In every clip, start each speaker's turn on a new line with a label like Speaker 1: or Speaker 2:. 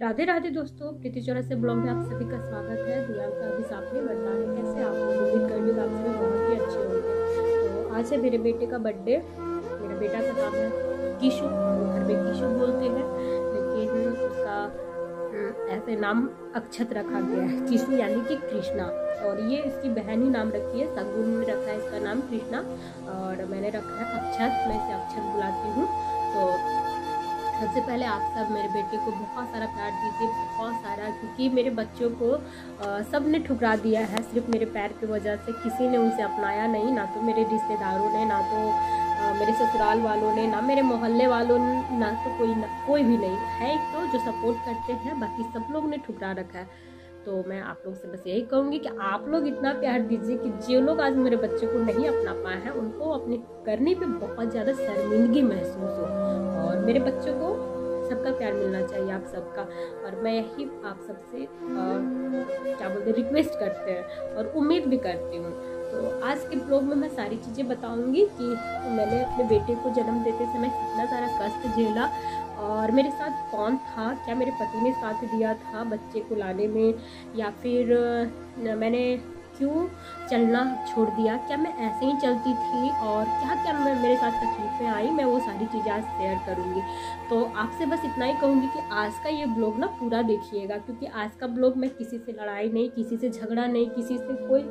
Speaker 1: राधे राधे दोस्तों, प्रीति चौरसिया ब्लॉग में आप सभी का स्वागत है। दियाल का अभिशाप में बनना है। कैसे आप लोग? उम्मीद कर रही आप सभी बहुत ही अच्छे होंगे। तो आज है मेरे बेटे का बर्थडे। मेरा बेटा का नाम है किशु, घर में किशु बोलते हैं, लेकिन उसका ऐसे नाम अक्षत रखा गया है, किशु यानी कि कृष्णा। और ये इसकी बहन ही नाम रखी है, सगुन ने रखा है इसका नाम कृष्णा, और मैंने रखा है अक्षत। मैं इसे अक्षत बुलाती हूँ। तो सबसे पहले आप सब मेरे बेटे को बहुत सारा प्यार दीजिए, बहुत सारा, क्योंकि मेरे बच्चों को सब ने ठुकरा दिया है सिर्फ मेरे पैर की वजह से। किसी ने उसे अपनाया नहीं, ना तो मेरे रिश्तेदारों ने, ना तो मेरे ससुराल वालों ने, ना मेरे मोहल्ले वालों ने, ना तो कोई भी नहीं है। एक तो जो सपोर्ट करते हैं, बाकी सब लोग ने ठुकरा रखा है। तो मैं आप लोग से बस यही कहूँगी कि आप लोग इतना प्यार दीजिए कि जो लोग आज मेरे बच्चे को नहीं अपना पाए हैं, उनको अपने करने पे बहुत ज़्यादा शर्मिंदगी महसूस हो। और मेरे बच्चों को सबका प्यार मिलना चाहिए, आप सबका। और मैं यही आप सबसे क्या बोलते रिक्वेस्ट करते हैं और उम्मीद भी करती हूँ। तो आज के ब्लॉग में मैं सारी चीज़ें बताऊँगी कि मैंने अपने बेटे को जन्म देते समय कितना सारा कष्ट झेला, और मेरे साथ कौन था, क्या मेरे पति ने साथ दिया था बच्चे को लाने में, या फिर मैंने क्यों चलना छोड़ दिया, क्या मैं ऐसे ही चलती थी, और क्या क्या मेरे साथ तकलीफें आई, मैं वो सारी चीज़ें आज शेयर करूँगी। तो आपसे बस इतना ही कहूँगी कि आज का ये ब्लॉग ना पूरा देखिएगा, क्योंकि आज का ब्लॉग मैं किसी से लड़ाई नहीं, किसी से झगड़ा नहीं, किसी से कोई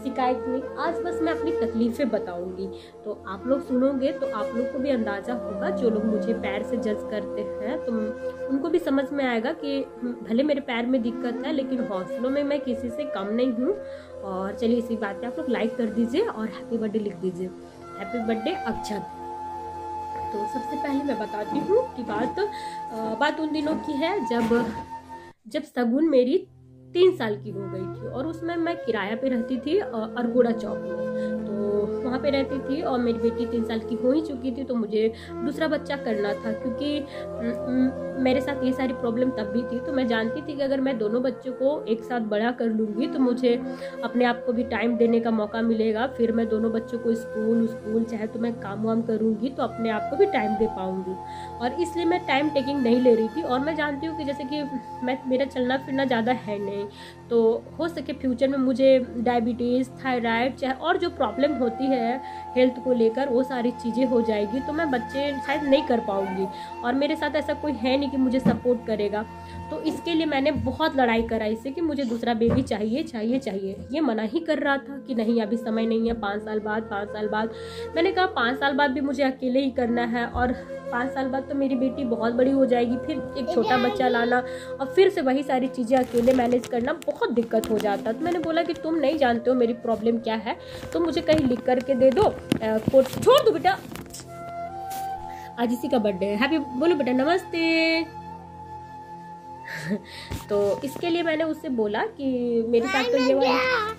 Speaker 1: शिकायत नहीं, आज बस मैं अपनी तकलीफ़ें बताऊँगी। तो आप लोग सुनोगे तो आप लोग को भी अंदाज़ा होगा, जो लोग मुझे पैर से जज करते हैं तो उनको भी समझ में आएगा कि भले मेरे पैर में दिक्कत है, लेकिन हौसलों में मैं किसी से कम नहीं हूँ। और चलिए इसी बात पे आप लोग लाइक कर दीजिए और हैप्पी बर्थडे लिख दीजिए। हैप्पी बर्थडे अक्षत। तो सबसे पहले मैं बताती हूँ कि बात उन दिनों की है जब सगुन मेरी 3 साल की हो गई थी, और उसमें मैं किराया पे रहती थी अरगोड़ा चौक में। तो वहाँ पे रहती थी, और मेरी बेटी 3 साल की हो ही चुकी थी, तो मुझे दूसरा बच्चा करना था, क्योंकि मेरे साथ ये सारी प्रॉब्लम तब भी थी। तो मैं जानती थी कि अगर मैं दोनों बच्चों को एक साथ बड़ा कर लूँगी तो मुझे अपने आप को भी टाइम देने का मौका मिलेगा। फिर मैं दोनों बच्चों को स्कूल चाहे तो मैं काम वाम करूँगी तो अपने आप को भी टाइम दे पाऊँगी, और इसलिए मैं टाइम टेकिंग नहीं ले रही थी। और मैं जानती हूँ कि जैसे कि मेरा चलना फिरना ज़्यादा है नहीं, तो हो सके फ्यूचर में मुझे डायबिटीज़, थायराइड, चाहे और जो प्रॉब्लम होती है हेल्थ को लेकर, वो सारी चीज़ें हो जाएगी, तो मैं बच्चे शायद नहीं कर पाऊँगी, और मेरे साथ ऐसा कोई है नहीं कि मुझे सपोर्ट करेगा। तो इसके लिए मैंने बहुत लड़ाई करा इससे कि मुझे दूसरा बेबी चाहिए चाहिए चाहिए। ये मना ही कर रहा था कि नहीं अभी समय नहीं है, 5 साल बाद। मैंने कहा 5 साल बाद भी मुझे अकेले ही करना है, और 5 साल बाद तो मेरी बेटी बहुत बड़ी हो जाएगी, फिर एक छोटा बच्चा लाना और फिर से वही सारी चीज़ें अकेले मैनेज करना बहुत दिक्कत हो जाता। तो मैंने बोला कि तुम नहीं जानते हो मेरी प्रॉब्लम क्या है, तो मुझे कहीं लिख करके दे दो, छोड़ दो बेटा। आज इसी का बर्थडे है, हैप्पी बोलो बेटा, नमस्ते। तो इसके लिए मैंने उससे बोला कि मेरे साथ तो ये वाला,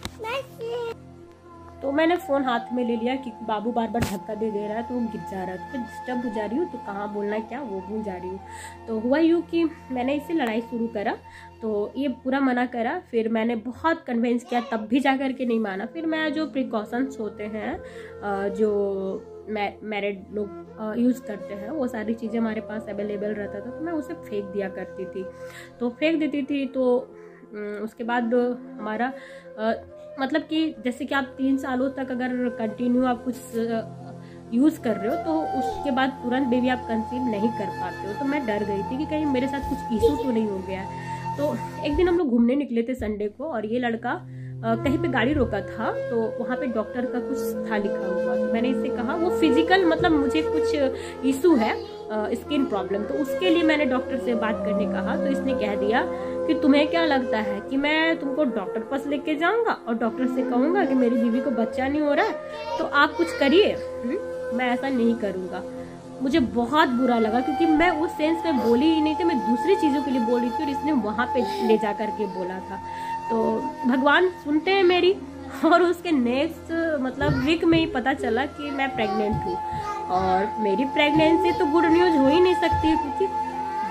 Speaker 1: तो मैंने फ़ोन हाथ में ले लिया कि बाबू बार बार धक्का दे रहा है तो वो गिर जा रहा है, तो डिस्टर्ब हो जा रही हूँ, तो कहाँ बोलना है क्या वो भूल जा रही हूँ। तो हुआ यूँ कि मैंने इससे लड़ाई शुरू करा, तो ये पूरा मना करा। फिर मैंने बहुत कन्विंस किया, तब भी जा कर के नहीं माना। फिर मैं जो प्रिकॉशंस होते हैं जो मैरिड लोग यूज़ करते हैं, वो सारी चीज़ें हमारे पास अवेलेबल रहता था, तो मैं उसे फेंक दिया करती थी। तो फेंक देती थी, तो उसके बाद हमारा मतलब कि जैसे कि आप 3 सालों तक अगर कंटिन्यू आप कुछ यूज़ कर रहे हो, तो उसके बाद तुरंत बेबी आप कंसीव नहीं कर पाते हो। तो मैं डर गई थी कि कहीं मेरे साथ कुछ इशू तो नहीं हो गया। तो एक दिन हम लोग घूमने निकले थे संडे को, और ये लड़का कहीं पे गाड़ी रोका था, तो वहाँ पे डॉक्टर का कुछ था लिखा हुआ। तो मैंने इससे कहा वो फिजिकल मतलब मुझे कुछ इशू है, स्किन प्रॉब्लम, तो उसके लिए मैंने डॉक्टर से बात करने कहा। तो इसने कह दिया कि तुम्हें क्या लगता है कि मैं तुमको डॉक्टर पास लेके जाऊंगा और डॉक्टर से कहूँगा कि मेरी बीवी को बच्चा नहीं हो रहा है तो आप कुछ करिए। मैं ऐसा नहीं करूँगा। मुझे बहुत बुरा लगा, क्योंकि मैं उस सेंस में बोली ही नहीं थी, मैं दूसरी चीज़ों के लिए बोली थी, और इसने वहाँ पे ले जा करके बोला था। तो भगवान सुनते हैं मेरी, और उसके नेक्स्ट मतलब वीक में ही पता चला कि मैं प्रेग्नेंट हूँ। और मेरी प्रेगनेंसी तो गुड न्यूज़ हो ही नहीं सकती, क्योंकि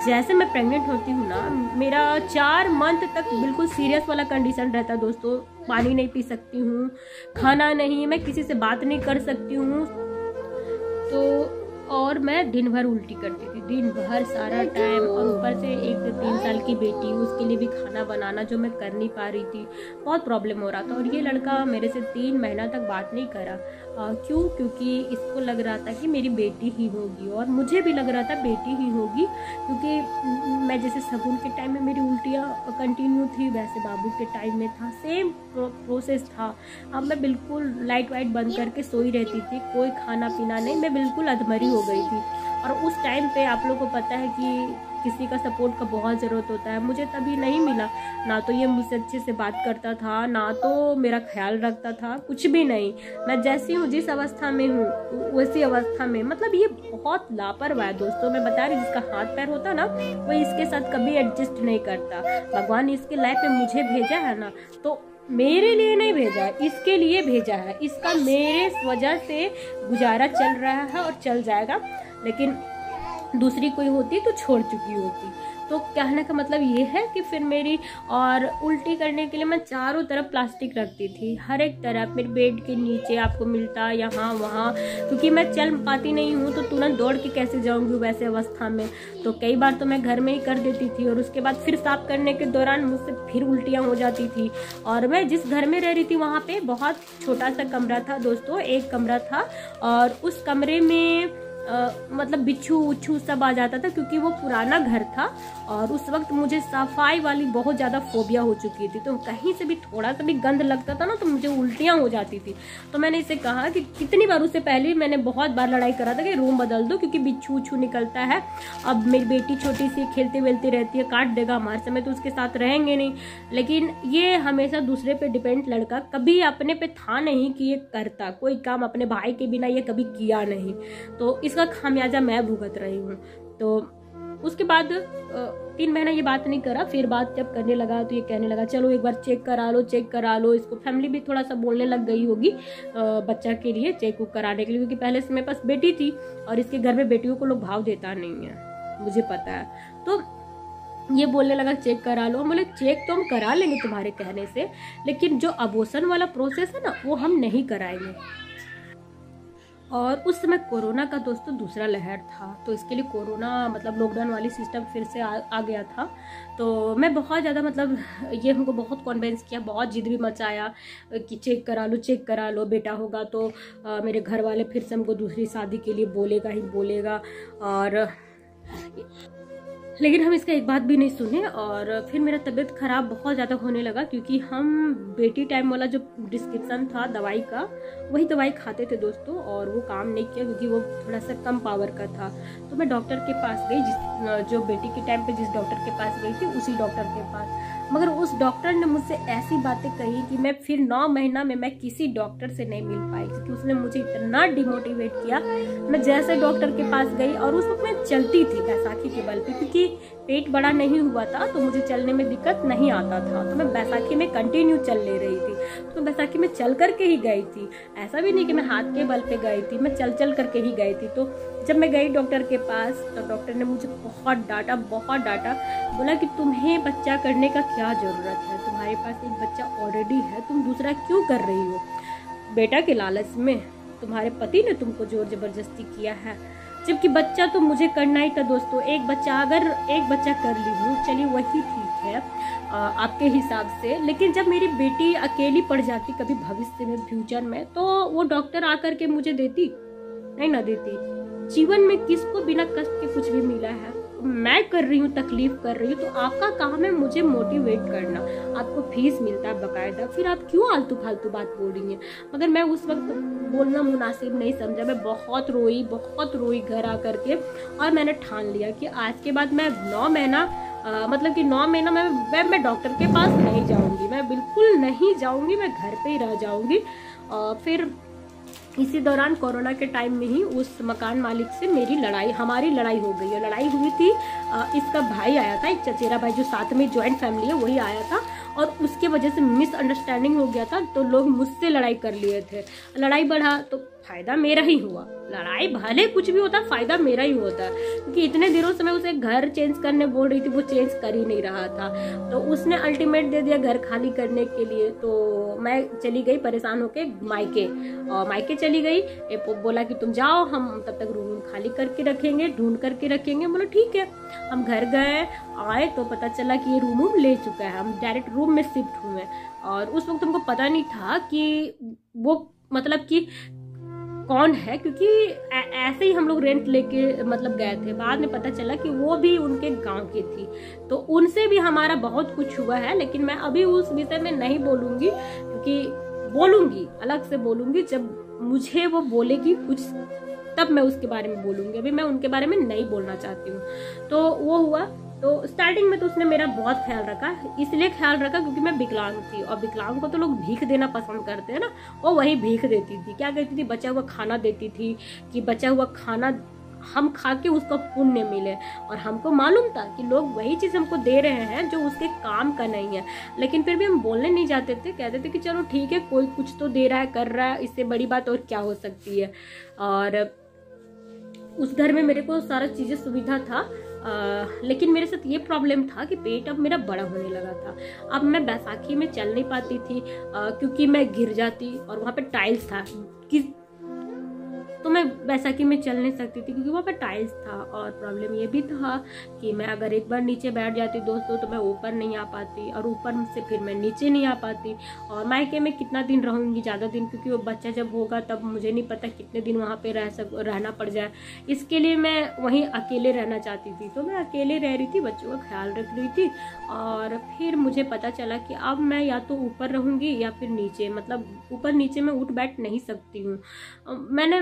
Speaker 1: जैसे मैं प्रेग्नेंट होती हूँ ना, मेरा 4 मंथ तक बिल्कुल सीरियस वाला कंडीशन रहता है दोस्तों। पानी नहीं पी सकती हूँ, खाना नहीं, मैं किसी से बात नहीं कर सकती हूँ। तो और मैं दिन भर उल्टी करती थी, दिन भर सारा टाइम। और ऊपर से एक 3 साल की बेटी, उसके लिए भी खाना बनाना जो मैं कर नहीं पा रही थी, बहुत प्रॉब्लम हो रहा था। और ये लड़का मेरे से 3 महीना तक बात नहीं करा। क्यों? क्योंकि इसको लग रहा था कि मेरी बेटी ही होगी, और मुझे भी लग रहा था बेटी ही होगी, क्योंकि मैं जैसे शगुन के टाइम में मेरी उल्टियाँ कंटिन्यू थी, वैसे बाबू के टाइम में था, सेम प्रोसेस था। अब मैं बिल्कुल लाइट वाइट बंद करके सोई रहती थी, कोई खाना पीना नहीं, मैं बिल्कुल अधमरी हो गई थी। और उस टाइम पे आप लोगों को पता है कि किसी का सपोर्ट का बहुत ज़रूरत होता है। मुझे तभी नहीं मिला, ना तो ये मुझसे अच्छे से बात करता था, ना तो मेरा ख्याल रखता था, कुछ भी नहीं। मैं जैसी हूँ, जिस अवस्था में हूँ, वैसी अवस्था में, मतलब ये बहुत लापरवाह है दोस्तों। मैं बता रही, जिसका हाथ पैर होता ना, वो इसके साथ कभी एडजस्ट नहीं करता। भगवान ने इसके लाइफ में मुझे भेजा है ना, तो मेरे लिए नहीं भेजा है, इसके लिए भेजा है। इसका मेरे वजह से गुजारा चल रहा है और चल जाएगा। लेकिन दूसरी कोई होती तो छोड़ चुकी होती। तो कहने का मतलब ये है कि फिर मेरी, और उल्टी करने के लिए मैं चारों तरफ प्लास्टिक रखती थी, हर एक तरफ। मेरे बेड के नीचे आपको मिलता, यहाँ वहाँ, क्योंकि मैं चल पाती नहीं हूँ तो तुरंत दौड़ के कैसे जाऊँगी वैसे अवस्था में। तो कई बार तो मैं घर में ही कर देती थी, और उसके बाद फिर साफ करने के दौरान मुझसे फिर उल्टियाँ हो जाती थी। और मैं जिस घर में रह रही थी वहाँ पे बहुत छोटा सा कमरा था दोस्तों, एक कमरा था, और उस कमरे में मतलब बिच्छू उच्छू सब आ जाता था, क्योंकि वो पुराना घर था। और उस वक्त मुझे सफाई वाली बहुत ज़्यादा फोबिया हो चुकी थी, तो कहीं से भी थोड़ा सा भी गंद लगता था ना तो मुझे उल्टियाँ हो जाती थी। तो मैंने इसे कहा कि कितनी बार, उससे पहले मैंने बहुत बार लड़ाई करा था कि रूम बदल दो, क्योंकि बिच्छू उच्छू निकलता है। अब मेरी बेटी छोटी सी खेलती वेलती रहती है, काट देगा, हमारे समय तो उसके साथ रहेंगे नहीं। लेकिन ये हमेशा दूसरे पे डिपेंड लड़का, कभी अपने पे था नहीं कि ये करता कोई काम अपने भाई के बिना, ये कभी किया नहीं। तो इसका खामियाजा मैं भुगत रही हूँ। तो उसके बाद 3 महीना ये बात नहीं करा। फिर बात जब करने लगा तो ये कहने लगा चलो एक बार चेक करा लो, चेक करा लो। इसको फैमिली भी थोड़ा सा बोलने लग गई होगी बच्चा के लिए, चेक कराने के लिए, क्योंकि पहले से मेरे पास बेटी थी और इसके घर में बेटियों को लोग भाव देता नहीं है, मुझे पता है। तो ये बोलने लगा चेक करा लो। हम बोले चेक तो हम करा लेंगे तुम्हारे कहने से, लेकिन जो अबॉर्शन वाला प्रोसेस है ना वो हम नहीं कराएंगे। और उस समय कोरोना का दोस्तों दूसरा लहर था, तो इसके लिए कोरोना मतलब लॉकडाउन वाली सिस्टम फिर से आ गया था। तो मैं बहुत ज़्यादा मतलब ये हमको बहुत कॉन्विंस किया, बहुत जिद भी मचाया कि चेक करा लो, बेटा होगा तो मेरे घर वाले फिर से हमको दूसरी शादी के लिए बोलेगा ही बोलेगा। और लेकिन हम इसका एक बात भी नहीं सुने। और फिर मेरा तबीयत ख़राब बहुत ज़्यादा होने लगा, क्योंकि हम बेटी टाइम वाला जो प्रिस्क्रिप्शन था दवाई का, वही दवाई खाते थे दोस्तों, और वो काम नहीं किया क्योंकि वो थोड़ा सा कम पावर का था। तो मैं डॉक्टर के पास गई, जो बेटी के टाइम पे जिस डॉक्टर के पास गई थी उसी डॉक्टर के पास। मगर उस डॉक्टर ने मुझसे ऐसी बातें कही कि मैं फिर 9 महीना में मैं किसी डॉक्टर से नहीं मिल पाई, क्योंकि उसने मुझे इतना डिमोटिवेट किया। मैं जैसे डॉक्टर के पास गई, और उस वक्त मैं चलती थी बैसाखी के बल पे, क्योंकि पेट बड़ा नहीं हुआ था तो मुझे चलने में दिक्कत नहीं आता था। तो मैं बैसाखी में कंटिन्यू चल ले रही थी। तो बैसाखी में चल करके ही गई थी, ऐसा भी नहीं कि मैं हाथ के बल पे गई थी, मैं चल करके ही गई थी। तो जब मैं गई डॉक्टर के पास तो डॉक्टर ने मुझे बहुत डांटा, बोला कि तुम्हें बच्चा करने का क्या ज़रूरत है, तुम्हारे पास एक बच्चा ऑलरेडी है, तुम दूसरा क्यों कर रही हो? बेटा के लालच में तुम्हारे पति ने तुमको जोर जबरदस्ती किया है, जबकि बच्चा तो मुझे करना ही था दोस्तों। एक बच्चा, अगर एक बच्चा कर ली हूँ चलिए वही ठीक है आपके हिसाब से, लेकिन जब मेरी बेटी अकेली पड़ जाती कभी भविष्य में, फ्यूचर में, तो वो डॉक्टर आकर के मुझे देती नहीं ना देती। जीवन में किसको बिना कष्ट के कुछ भी मिला है? मैं कर रही हूँ, तकलीफ कर रही हूँ, तो आपका काम है मुझे मोटिवेट करना। आपको फीस मिलता है बकायदा, फिर आप क्यों आलतू फालतू बात बोल रही हैं? मगर मैं उस वक्त बोलना मुनासिब नहीं समझा। मैं बहुत रोई घर आकर के, और मैंने ठान लिया कि आज के बाद मैं 9 महीना मतलब कि 9 महीना मैं डॉक्टर के पास नहीं जाऊँगी, मैं बिल्कुल नहीं जाऊँगी, मैं घर पे ही रह जाऊँगी। फिर इसी दौरान कोरोना के टाइम में ही उस मकान मालिक से हमारी लड़ाई हो गई है। लड़ाई हुई थी, इसका भाई आया था, एक चचेरा भाई जो साथ में जॉइंट फैमिली है वही आया था, और उसके वजह से मिसअंडरस्टैंडिंग हो गया था, तो लोग मुझसे लड़ाई कर लिए थे। लड़ाई बढ़ा तो फायदा मेरा ही हुआ। लड़ाई भले कुछ भी होता, फायदा मेरा ही होता है, क्योंकि इतने दिनों से मैं उसे घर चेंज करने बोल रही थी, वो चेंज कर ही नहीं रहा था। तो उसने अल्टीमेट दे दिया घर खाली करने के लिए। तो मैं चली गई परेशान होके मायके, और मायके चली गई। बोला कि तुम जाओ, हम तब तक रूम खाली करके रखेंगे, ढूंढ करके रखेंगे। बोला ठीक है। हम घर गए, आए तो पता चला कि ये रूम ले चुका है। हम डायरेक्ट रूम में शिफ्ट हुए, और उस वक्त हमको पता नहीं था कि वो मतलब कि कौन है, क्योंकि ऐसे ही हम लोग रेंट लेके मतलब गए थे। बाद में पता चला कि वो भी उनके गांव की थी। तो उनसे भी हमारा बहुत कुछ हुआ है, लेकिन मैं अभी उस विषय में नहीं बोलूंगी, क्योंकि बोलूंगी, अलग से बोलूंगी जब मुझे वो बोलेगी कुछ, तब मैं उसके बारे में बोलूंगी। अभी मैं उनके बारे में नहीं बोलना चाहती हूँ। तो वो हुआ। तो स्टार्टिंग में तो उसने मेरा बहुत ख्याल रखा, इसलिए ख्याल रखा क्योंकि मैं विकलांग थी, और विकलांग को तो लोग भीख देना पसंद करते हैं ना। वो वही भीख देती थी, क्या कहती थी, बचा हुआ खाना देती थी, कि बचा हुआ खाना हम खा के उसका पुण्य मिले। और हमको मालूम था कि लोग वही चीज हमको दे रहे हैं जो उसके काम का नहीं है, लेकिन फिर भी हम बोलने नहीं जाते थे। कहते थे कि चलो ठीक है, कोई कुछ तो दे रहा है, कर रहा है, इससे बड़ी बात और क्या हो सकती है। और उस घर में मेरे को सारा चीजें सुविधा था, लेकिन मेरे साथ ये प्रॉब्लम था कि पेट अब मेरा बड़ा होने लगा था। अब मैं बैसाखी में चल नहीं पाती थी, क्योंकि मैं गिर जाती, और वहाँ पे टाइल्स था कि तो मैं बैसाखी में चल नहीं सकती थी, क्योंकि वहाँ पे टाइल्स था। और प्रॉब्लम ये भी था कि मैं अगर एक बार नीचे बैठ जाती दोस्तों, तो मैं ऊपर नहीं आ पाती, और ऊपर से फिर मैं नीचे नहीं आ पाती। और मायके में कितना दिन रहूंगी, ज़्यादा दिन, क्योंकि वो बच्चा जब होगा तब मुझे नहीं पता कितने दिन वहाँ पे रहना पड़ जाए। इसके लिए मैं वहीं अकेले रहना चाहती थी। तो मैं अकेले रह रही थी, बच्चों का ख्याल रख रही थी। और फिर मुझे पता चला कि अब मैं या तो ऊपर रहूंगी या फिर नीचे, मतलब ऊपर नीचे मैं उठ बैठ नहीं सकती हूँ। मैंने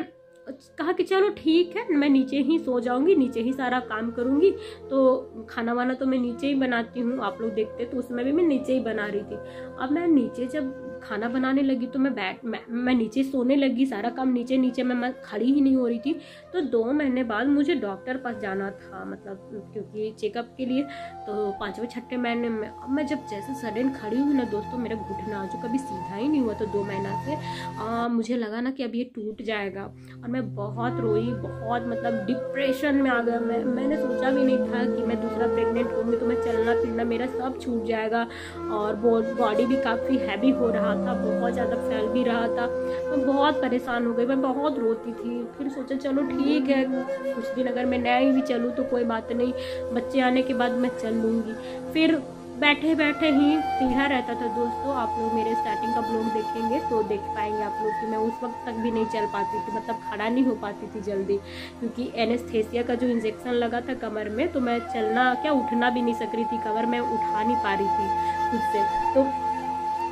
Speaker 1: कहा कि चलो ठीक है, मैं नीचे ही सो जाऊंगी, नीचे ही सारा काम करूंगी। तो खाना वाना तो मैं नीचे ही बनाती हूँ, आप लोग देखते, तो उसमें भी मैं नीचे ही बना रही थी। अब मैं नीचे जब खाना बनाने लगी तो मैं नीचे सोने लगी, सारा काम नीचे में, मैं खड़ी ही नहीं हो रही थी। तो 2 महीने बाद मुझे डॉक्टर पास जाना था, मतलब क्योंकि चेकअप के लिए। तो 5वें-6ठे महीने में अब मैं जब जैसे सडन खड़ी हुई ना दोस्तों, मेरा घुटना जो कभी सीधा ही नहीं हुआ था 2 महीना से, मुझे लगा ना कि अब ये टूट जाएगा। और मैं बहुत रोई, बहुत मतलब डिप्रेशन में आ गया। मैंने सोचा भी नहीं था कि मैं दूसरा प्रेग्नेंट होंगी तो मैं चलना फिरना मेरा सब छूट जाएगा। और बॉडी भी काफ़ी हैवी हो रहा था, बहुत ज़्यादा फैल भी रहा था। मैं बहुत परेशान हो गई, मैं बहुत रोती थी। फिर सोचा चलो ठीक है, कुछ दिन अगर मैं नहीं भी चलूँ तो कोई बात नहीं, बच्चे आने के बाद मैं चल लूँगी। फिर बैठे बैठे ही पीढ़ा रहता था दोस्तों। आप लोग मेरे स्टार्टिंग का ब्लॉग देखेंगे तो देख पाएंगे आप लोग कि मैं उस वक्त तक भी नहीं चल पाती थी, मतलब खड़ा नहीं हो पाती थी जल्दी, क्योंकि एनेस्थेसिया का जो इंजेक्शन लगा था कमर में, तो मैं चलना क्या उठना भी नहीं सक रही थी, कमर में उठा नहीं पा रही थी खुद से। तो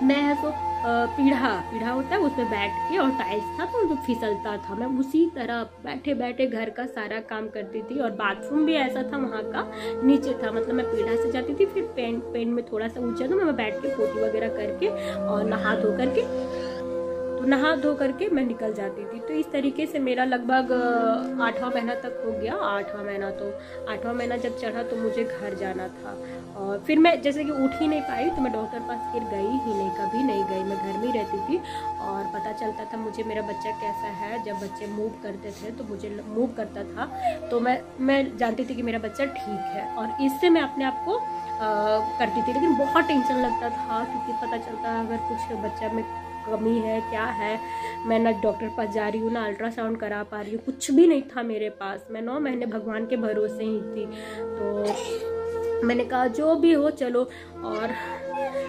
Speaker 1: मैं तो पीढ़ा होता है उसमें बैठ के, और टाइल्स था तो जो फिसलता था, मैं उसी तरह बैठे बैठे घर का सारा काम करती थी। और बाथरूम भी ऐसा था वहाँ का, नीचे था, मतलब मैं पीढ़ा से जाती थी, फिर पेन में थोड़ा सा ऊंचा था, मैं बैठ के पोती वगैरह करके और नहा धो करके मैं निकल जाती थी। तो इस तरीके से मेरा लगभग 8वां महीना तक हो गया। 8वां महीना जब चढ़ा तो मुझे घर जाना था। और फिर मैं जैसे कि उठ ही नहीं पाई तो मैं डॉक्टर पास फिर गई ही नहीं, कभी नहीं गई, मैं घर में ही रहती थी। और पता चलता था मुझे मेरा बच्चा कैसा है। जब बच्चे मूव करते थे तो मुझे मूव करता था तो मैं जानती थी कि मेरा बच्चा ठीक है, और इससे मैं अपने आप को करती थी। लेकिन बहुत टेंशन लगता था, क्योंकि पता चलता अगर कुछ बच्चा में कमी है, क्या है। मैं ना डॉक्टर पास जा रही हूँ, ना अल्ट्रासाउंड करा पा रही हूँ, कुछ भी नहीं था मेरे पास। मैं 9 महीने भगवान के भरोसे ही थी। तो मैंने कहा जो भी हो चलो। और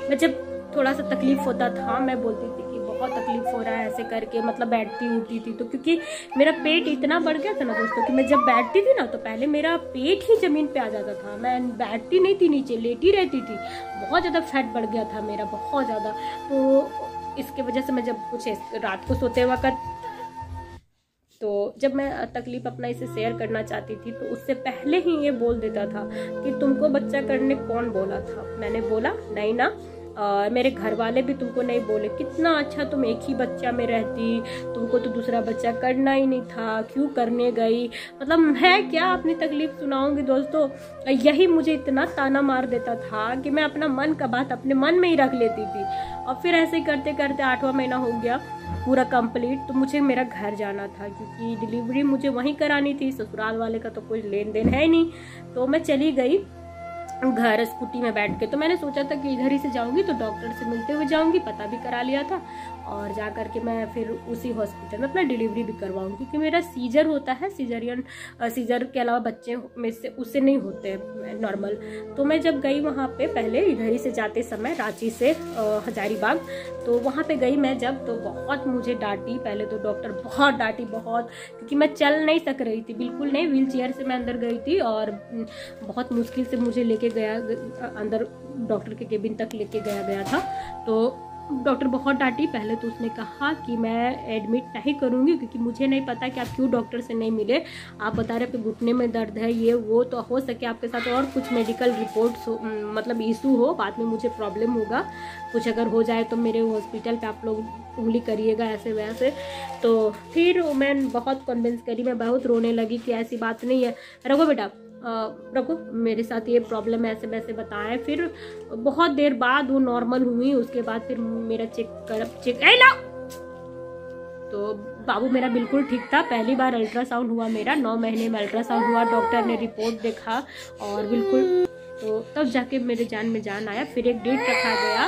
Speaker 1: मैं जब थोड़ा सा तकलीफ होता था मैं बोलती थी कि बहुत तकलीफ हो रहा है ऐसे करके, मतलब बैठती उठती थी। तो क्योंकि मेरा पेट इतना बढ़ गया था ना दोस्तों कि मैं जब बैठती थी ना तो पहले मेरा पेट ही जमीन पे आ जाता था, मैं बैठती नहीं थी, नीचे लेटी रहती थी। बहुत ज़्यादा फैट बढ़ गया था मेरा, बहुत ज़्यादा। तो इसके वजह से मैं जब कुछ रात को सोते वक्त, तो जब मैं तकलीफ अपना इसे शेयर करना चाहती थी तो उससे पहले ही ये बोल देता था कि तुमको बच्चा करने कौन बोला था। मैंने बोला नहीं ना, मेरे घर वाले भी तुमको नहीं बोले, कितना अच्छा तुम एक ही बच्चा में रहती, तुमको तो दूसरा बच्चा करना ही नहीं था, क्यों करने गई। मतलब है क्या, अपनी तकलीफ सुनाऊंगी दोस्तों। यही मुझे इतना ताना मार देता था कि मैं अपना मन का बात अपने मन में ही रख लेती थी। और फिर ऐसे करते करते 8वां महीना हो गया पूरा कंप्लीट। तो मुझे मेरा घर जाना था क्योंकि डिलीवरी मुझे वहीं करानी थी, ससुराल वाले का तो कोई लेन देन है नहीं। तो मैं चली गई घर स्कूटी में बैठ के। तो मैंने सोचा था कि इधर ही से जाऊंगी तो डॉक्टर से मिलते हुए जाऊंगी, पता भी करा लिया था, और जा करके मैं फिर उसी हॉस्पिटल में अपना डिलीवरी भी करवाऊंगी क्योंकि मेरा सीजर होता है। सीजर के अलावा बच्चे में से उससे नहीं होते नॉर्मल। तो मैं जब गई वहाँ पे, पहले इधर ही से जाते समय रांची से हजारीबाग, तो वहाँ पे गई मैं जब, तो बहुत मुझे डांटी। पहले तो डॉक्टर बहुत डांटी, बहुत, क्योंकि मैं चल नहीं सक रही थी, बिल्कुल नहीं। व्हील चेयर से मैं अंदर गई थी और बहुत मुश्किल से मुझे लेके गया अंदर, डॉक्टर के केबिन तक लेके गया था। तो डॉक्टर बहुत डांटी। पहले तो उसने कहा कि मैं एडमिट नहीं करूंगी क्योंकि मुझे नहीं पता कि आप क्यों डॉक्टर से नहीं मिले, आप बता रहे आपके घुटने में दर्द है, ये वो, तो हो सके आपके साथ और कुछ मेडिकल रिपोर्ट्स मतलब इशू हो, बाद में मुझे प्रॉब्लम होगा, कुछ अगर हो जाए तो मेरे हॉस्पिटल पे आप लोग उंगली करिएगा ऐसे वैसे। तो फिर मैं बहुत कन्विंस करी, मैं बहुत रोने लगी कि ऐसी बात नहीं है, रखो बेटा रखो, मेरे साथ ये प्रॉब्लम है, ऐसे वैसे बताएं। फिर बहुत देर बाद वो नॉर्मल हुई। उसके बाद फिर मेरा चेक तो बाबू मेरा बिल्कुल ठीक था। पहली बार अल्ट्रासाउंड हुआ मेरा, 9 महीने में अल्ट्रासाउंड हुआ। डॉक्टर ने रिपोर्ट देखा और बिल्कुल, तो तब जाके मेरे जान में जान आया। फिर एक डेट रखा गया,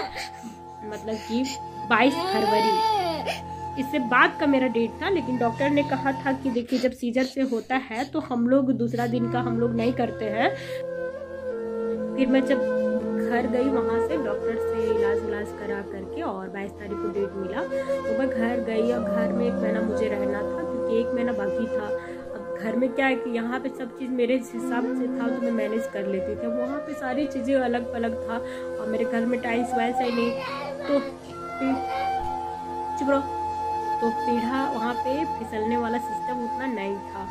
Speaker 1: मतलब कि 22 फरवरी, इससे बाद का मेरा डेट था। लेकिन डॉक्टर ने कहा था कि देखिए जब सीजर से होता है तो हम लोग दूसरा दिन का हम लोग नहीं करते हैं। फिर मैं जब घर गई वहाँ से डॉक्टर से इलाज करा करके, और 22 तारीख को डेट मिला, तो मैं घर गई। और घर में 1 महीना मुझे रहना था क्योंकि 1 महीना बाकी था। अब घर में क्या है कि यहाँ पे सब चीज़ मेरे हिसाब से था तो मैं मैनेज कर लेती थी। वहाँ पे सारी चीज़ें अलग अलग था और मेरे घर में टाइल्स वैसा ही नहीं, तो चुप रहो। तो पीढ़ा वहाँ पे फिसलने वाला सिस्टम उतना नहीं था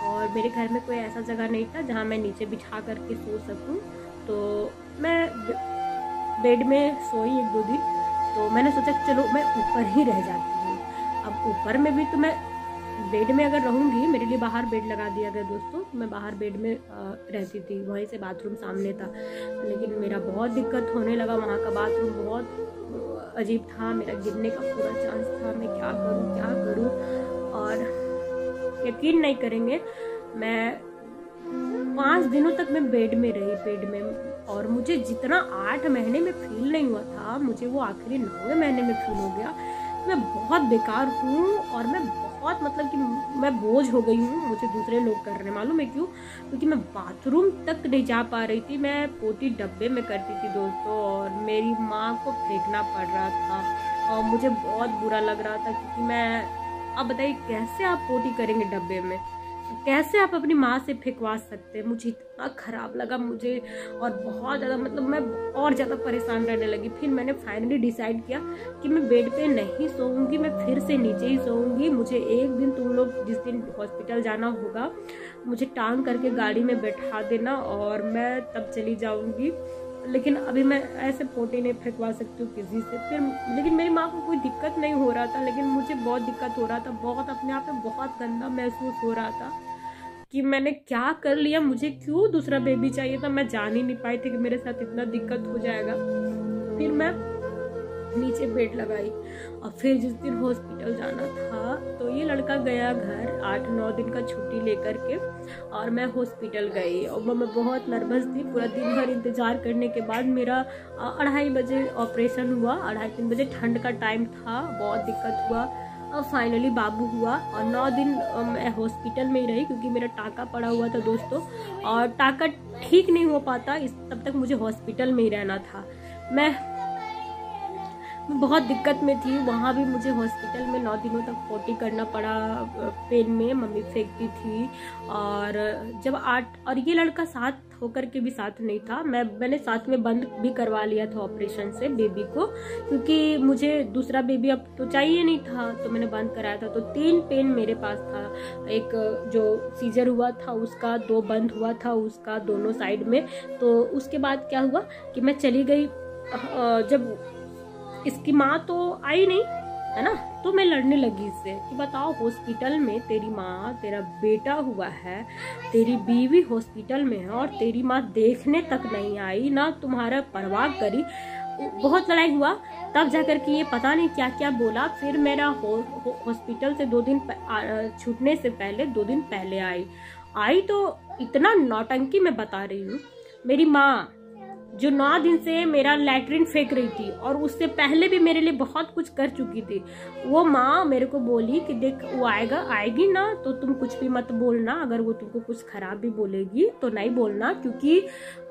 Speaker 1: और मेरे घर में कोई ऐसा जगह नहीं था जहाँ मैं नीचे बिछा करके सो सकूँ। तो मैं बेड में सोई 1-2 दिन। तो मैंने सोचा चलो मैं ऊपर ही रह जाती हूँ। अब ऊपर में भी तो मैं बेड में अगर रहूँगी, मेरे लिए बाहर बेड लगा दिया गया दोस्तों, मैं बाहर बेड में रहती थी, वहीं से बाथरूम सामने था। लेकिन मेरा बहुत दिक्कत होने लगा, वहाँ का बाथरूम बहुत अजीब था, मेरा गिरने का पूरा चांस था। मैं क्या करूं। और यकीन नहीं करेंगे, मैं 5 दिनों तक मैं बेड में रही, बेड में। और मुझे जितना 8 महीने में फील नहीं हुआ था, मुझे वो आखिरी 9वें महीने में फील हो गया। मैं बहुत बेकार हूँ और मैं बहुत, मतलब कि मैं बोझ हो गई हूँ, मुझे दूसरे लोग कर रहे हैं। मालूम है क्यों? क्योंकि मैं बाथरूम तक नहीं जा पा रही थी। मैं पोती डब्बे में करती थी दोस्तों, और मेरी माँ को फेंकना पड़ रहा था और मुझे बहुत बुरा लग रहा था क्योंकि मैं, अब बताइए कैसे आप पोती करेंगे डब्बे में, कैसे आप अपनी माँ से फेंकवा सकते हैं। मुझे इतना खराब लगा मुझे, और बहुत ज़्यादा, मतलब मैं और ज़्यादा परेशान रहने लगी। फिर मैंने फाइनली डिसाइड किया कि मैं बेड पे नहीं सोऊंगी, मैं फिर से नीचे ही सोऊंगी। मुझे एक दिन तुम लोग जिस दिन हॉस्पिटल जाना होगा मुझे टांग करके गाड़ी में बैठा देना और मैं तब चली जाऊंगी। लेकिन अभी मैं ऐसे पोटी नहीं फेंकवा सकती हूँ किसी से। फिर लेकिन मेरी माँ को कोई दिक्कत नहीं हो रहा था, लेकिन मुझे बहुत दिक्कत हो रहा था, बहुत अपने आप में बहुत गंदा महसूस हो रहा था कि मैंने क्या कर लिया, मुझे क्यों दूसरा बेबी चाहिए था। मैं जान ही नहीं पाई थी कि मेरे साथ इतना दिक्कत हो जाएगा। फिर मैं नीचे बेड लगाई और फिर जिस दिन हॉस्पिटल जाना था तो ये लड़का गया घर 8-9 दिन का छुट्टी लेकर के, और मैं हॉस्पिटल गई और मैं बहुत नर्वस थी। पूरा दिन भर इंतज़ार करने के बाद मेरा 2:30 बजे ऑपरेशन हुआ। 2:30-3 बजे ठंड का टाइम था, बहुत दिक्कत हुआ और फाइनली बाबू हुआ। और 9 दिन मैं हॉस्पिटल में ही रही क्योंकि मेरा टाका पड़ा हुआ था दोस्तों, और टाका ठीक नहीं हो पाता तब तक मुझे हॉस्पिटल में ही रहना था। मैं बहुत दिक्कत में थी। वहाँ भी मुझे हॉस्पिटल में 9 दिनों तक पोटी करना पड़ा, पेन में मम्मी फेंकती थी। और जब 8, और ये लड़का साथ होकर के भी साथ नहीं था, मैंने साथ में बंद भी करवा लिया था ऑपरेशन से बेबी को, क्योंकि मुझे दूसरा बेबी अब तो चाहिए नहीं था, तो मैंने बंद कराया था। तो 3 पेन मेरे पास था, एक जो सीजर हुआ था उसका, 2 बंद हुआ था उसका दोनों साइड में। तो उसके बाद क्या हुआ कि मैं चली गई जब इसकी माँ तो आई नहीं है ना, तो मैं लड़ने लगी इससे कि बताओ हॉस्पिटल में तेरी माँ, तेरा बेटा हुआ है, तेरी बीवी हॉस्पिटल में है और तेरी माँ देखने तक नहीं आई, ना तुम्हारा परवाह करी। बहुत लड़ाई हुआ, तब जाकर कि ये पता नहीं क्या क्या बोला। फिर मेरा हॉस्पिटल से 2 दिन छूटने से पहले 2 दिन पहले आई तो इतना नौटंकी मैं बता रही हूँ। मेरी माँ जो 9 दिन से मेरा लैट्रिन फेंक रही थी और उससे पहले भी मेरे लिए बहुत कुछ कर चुकी थी, वो माँ मेरे को बोली कि देख वो आएगी ना तो तुम कुछ भी मत बोलना, अगर वो तुमको कुछ खराब भी बोलेगी तो नहीं बोलना, क्योंकि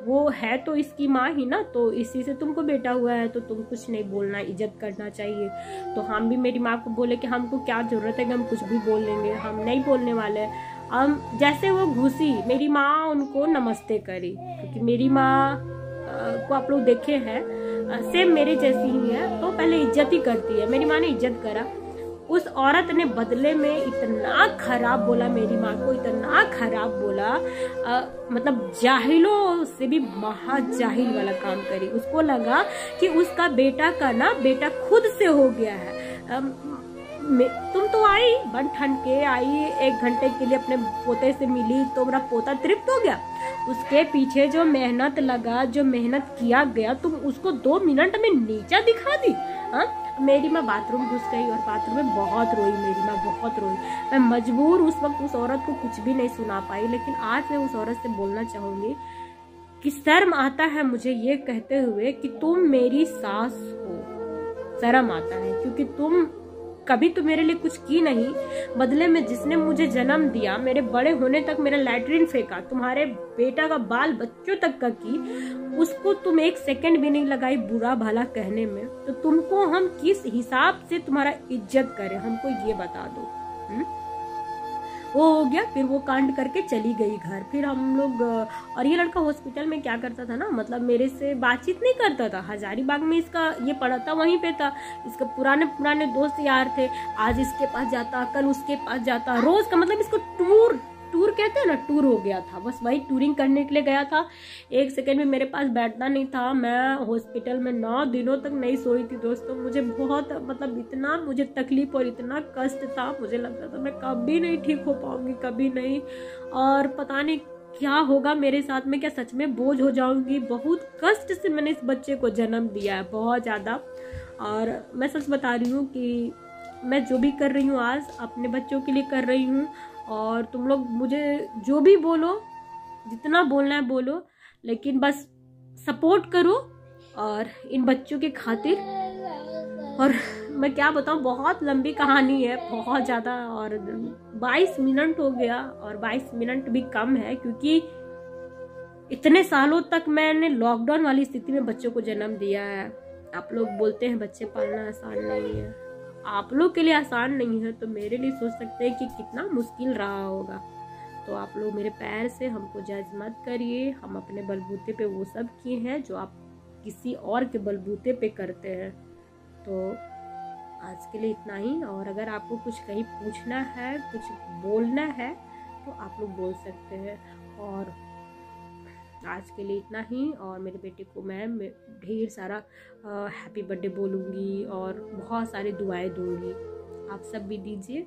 Speaker 1: वो है तो इसकी माँ ही ना, तो इसी से तुमको बेटा हुआ है तो तुम कुछ नहीं बोलना, इज्जत करना चाहिए। तो हम भी मेरी माँ को बोले कि हमको क्या जरूरत है कि हम कुछ भी बोल लेंगे, हम नहीं बोलने वाले। हम जैसे वो घुसी, मेरी माँ उनको नमस्ते करी, क्योंकि मेरी माँ को आप लोग देखे हैं सेम मेरे जैसी ही है, तो पहले इज्जत ही करती है। मेरी माँ ने इज्जत करा। उस औरत ने बदले में इतना खराब बोला मेरी माँ को, इतना खराब बोला, मतलब जाहिलों से भी महाजाहिल वाला काम करी। उसको लगा कि उसका बेटा खुद से हो गया है। तुम तो आई बन ठन के आई, 1 घंटे के लिए अपने पोते से मिली तो मेरा पोता तृप्त हो गया। उसके पीछे जो मेहनत लगा, जो मेहनत किया गया, तुम उसको 2 मिनट में नीचा दिखा दी। हाँ, मेरी माँ बाथरूम घुस गई और बाथरूम में बहुत रोई, मेरी माँ बहुत रोई। मैं मजबूर उस वक्त उस औरत को कुछ भी नहीं सुना पाई, लेकिन आज मैं उस औरत से बोलना चाहूंगी कि शर्म आता है मुझे ये कहते हुए कि तुम मेरी सास हो। शर्म आता है, क्योंकि तुम कभी तो मेरे लिए कुछ की नहीं, बदले में जिसने मुझे जन्म दिया, मेरे बड़े होने तक मेरा लैट्रिन फेंका, तुम्हारे बेटा का बाल बच्चों तक का की, उसको तुम 1 सेकंड भी नहीं लगाई बुरा भला कहने में। तो तुमको हम किस हिसाब से तुम्हारा इज्जत करें, हमको ये बता दो। वो हो गया, फिर वो कांड करके चली गई घर। फिर हम लोग, और ये लड़का हॉस्पिटल में क्या करता था ना, मतलब मेरे से बातचीत नहीं करता था। हजारीबाग में इसका ये पड़ा था, वहीं पे था। इसका पुराने दोस्त यार थे, आज इसके पास जाता, कल उसके पास जाता, रोज का मतलब इसको टूर कहते हैं ना, टूर हो गया था। बस वही टूरिंग करने के लिए गया था। 1 सेकंड भी मेरे पास बैठना नहीं था। मैं हॉस्पिटल में 9 दिनों तक नहीं सोई थी दोस्तों। मुझे बहुत, मतलब इतना मुझे तकलीफ और इतना कष्ट था, मुझे लगता था मैं कभी नहीं ठीक हो पाऊंगी, कभी नहीं, और पता नहीं क्या होगा मेरे साथ में, क्या सच में बोझ हो जाऊंगी। बहुत कष्ट से मैंने इस बच्चे को जन्म दिया है, बहुत ज़्यादा। और मैं सच बता रही हूँ कि मैं जो भी कर रही हूँ आज अपने बच्चों के लिए कर रही हूँ। और तुम लोग मुझे जो भी बोलो, जितना बोलना है बोलो, लेकिन बस सपोर्ट करो और इन बच्चों के खातिर। और मैं क्या बताऊँ, बहुत लंबी कहानी है, बहुत ज़्यादा, और 22 मिनट हो गया, और 22 मिनट भी कम है, क्योंकि इतने सालों तक मैंने लॉकडाउन वाली स्थिति में बच्चों को जन्म दिया है। आप लोग बोलते हैं बच्चे पालना आसान नहीं है, आप लोग के लिए आसान नहीं है, तो मेरे लिए सोच सकते हैं कि कितना मुश्किल रहा होगा। तो आप लोग मेरे पैर से हमको जज मत करिए। हम अपने बलबूते पे वो सब किए हैं जो आप किसी और के बलबूते पे करते हैं। तो आज के लिए इतना ही, और अगर आपको कुछ कहीं पूछना है, कुछ बोलना है, तो आप लोग बोल सकते हैं। और आज के लिए इतना ही। और मेरे बेटे को मैं ढेर सारा हैप्पी बर्थडे बोलूँगी और बहुत सारी दुआएं दूँगी। आप सब भी दीजिए।